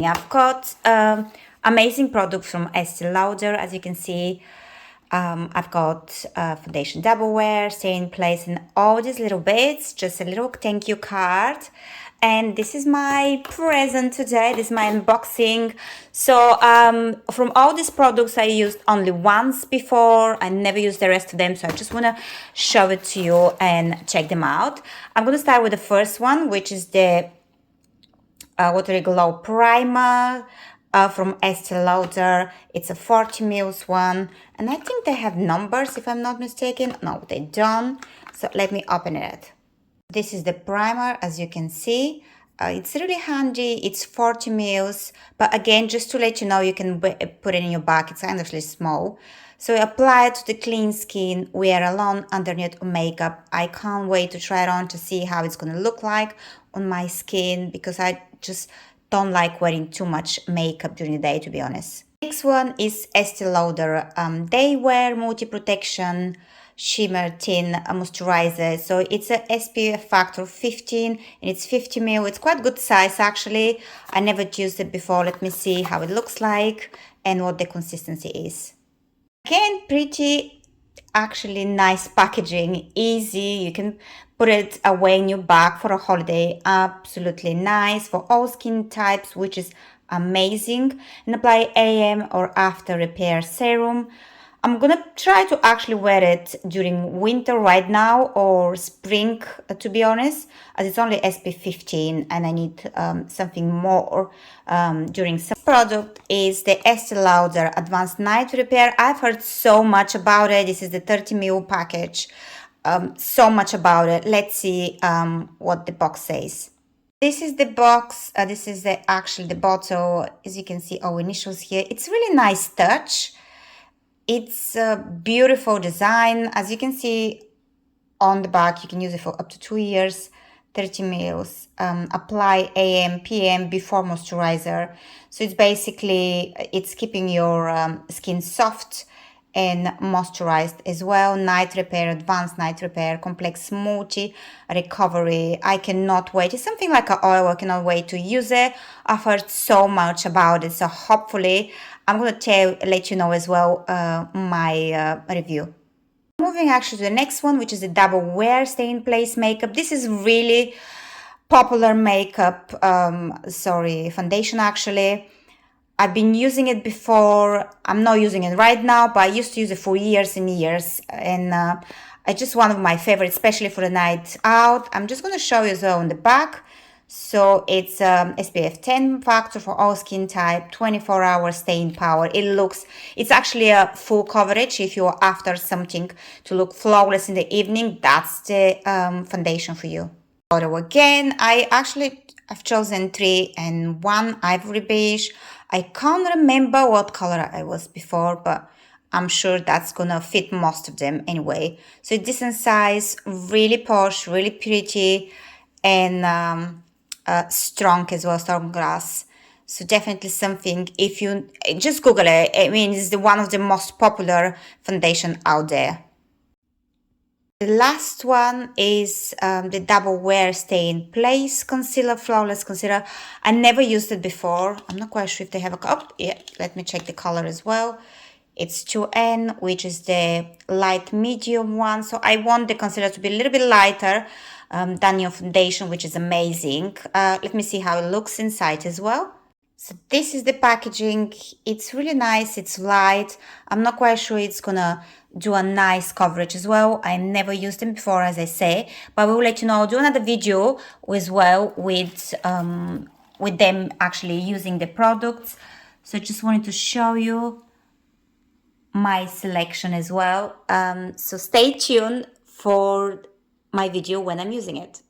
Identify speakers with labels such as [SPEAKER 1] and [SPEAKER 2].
[SPEAKER 1] I've got amazing product from Estée Lauder. As you can see, I've got foundation double wear, stay in place, and all these little bits, just a little thank you card. And this is my present today. This is my unboxing. So from all these products I used only once before. I never used the rest of them, so I just want to show it to you and check them out. I'm going to start with the first one, which is the Watery Glow Primer from Estée Lauder. It's a 40 ml one, and I think they have numbers if I'm not mistaken. No, they don't. So let me open it. This is the primer, as you can see. It's really handy. It's 40 ml, but again, just to let you know, you can put it in your bag. It's actually small. So apply it to the clean skin, wear alone underneath makeup. I can't wait to try it on to see how it's going to look like on my skin, because I just don't like wearing too much makeup during the day, to be honest. Next one is Estee Lauder DayWear Multi Protection Shimmer Tint Moisturiser. So it's a SPF factor 15 and it's 50 ml. It's quite good size actually. I never used it before. Let me see how it looks like and what the consistency is. Again, pretty actually nice packaging, easy. You can put it away in your bag for a holiday. Absolutely nice for all skin types, which is amazing. And apply AM or after repair serum. I'm gonna try to actually wear it during winter right now or spring, to be honest, as it's only SPF 15 and I need something more during summer. Product is the Estee Lauder Advanced Night Repair. I've heard so much about it. This is the 30 ml package. So much about it. Let's see what the box says. This is the box. This is actually the bottle. As you can see, our initials here. It's really nice touch. It's a beautiful design. As you can see on the back, you can use it for up to 2 years, 30 ml. Apply AM, PM before moisturizer. So it's basically, it's keeping your skin soft and moisturized as well. Night repair, advanced night repair, complex multi recovery. I cannot wait. It's something like an oil. I cannot wait to use it. I've heard so much about it. So hopefully I'm going to let you know as well my review. Moving actually to the next one, which is the Double Wear Stay in Place makeup. This is really popular makeup, foundation actually. I've been using it before. I'm not using it right now, but I used to use it for years and years. And it's just one of my favorites, especially for the night out. I'm just going to show you as well on the back. So it's SPF 10 factor for all skin type, 24-hour staying power. It's actually a full coverage. If you're after something to look flawless in the evening, that's the foundation for you. Photo again, I've chosen 3 and 1 ivory beige. I can't remember what color I was before, but I'm sure that's gonna fit most of them anyway. So it's decent size, really posh, really pretty, and strong as well, strong glass. So definitely something, if you just Google it, I mean, it's one of the most popular foundation out there. The last one is the Double Wear Stay in Place Concealer, Flawless Concealer. I never used it before. I'm not quite sure if they have a... Oh, yeah, let me check the color as well. It's 2N, which is the light medium one. So I want the concealer to be a little bit lighter than your foundation, which is amazing. Let me see how it looks inside as well. So this is the packaging. It's really nice. It's light. I'm not quite sure it's gonna do a nice coverage as well. I never used them before, as I say, but we will let you know. I'll do another video as well with them actually using the products. So just wanted to show you my selection as well. So stay tuned for my video when I'm using it.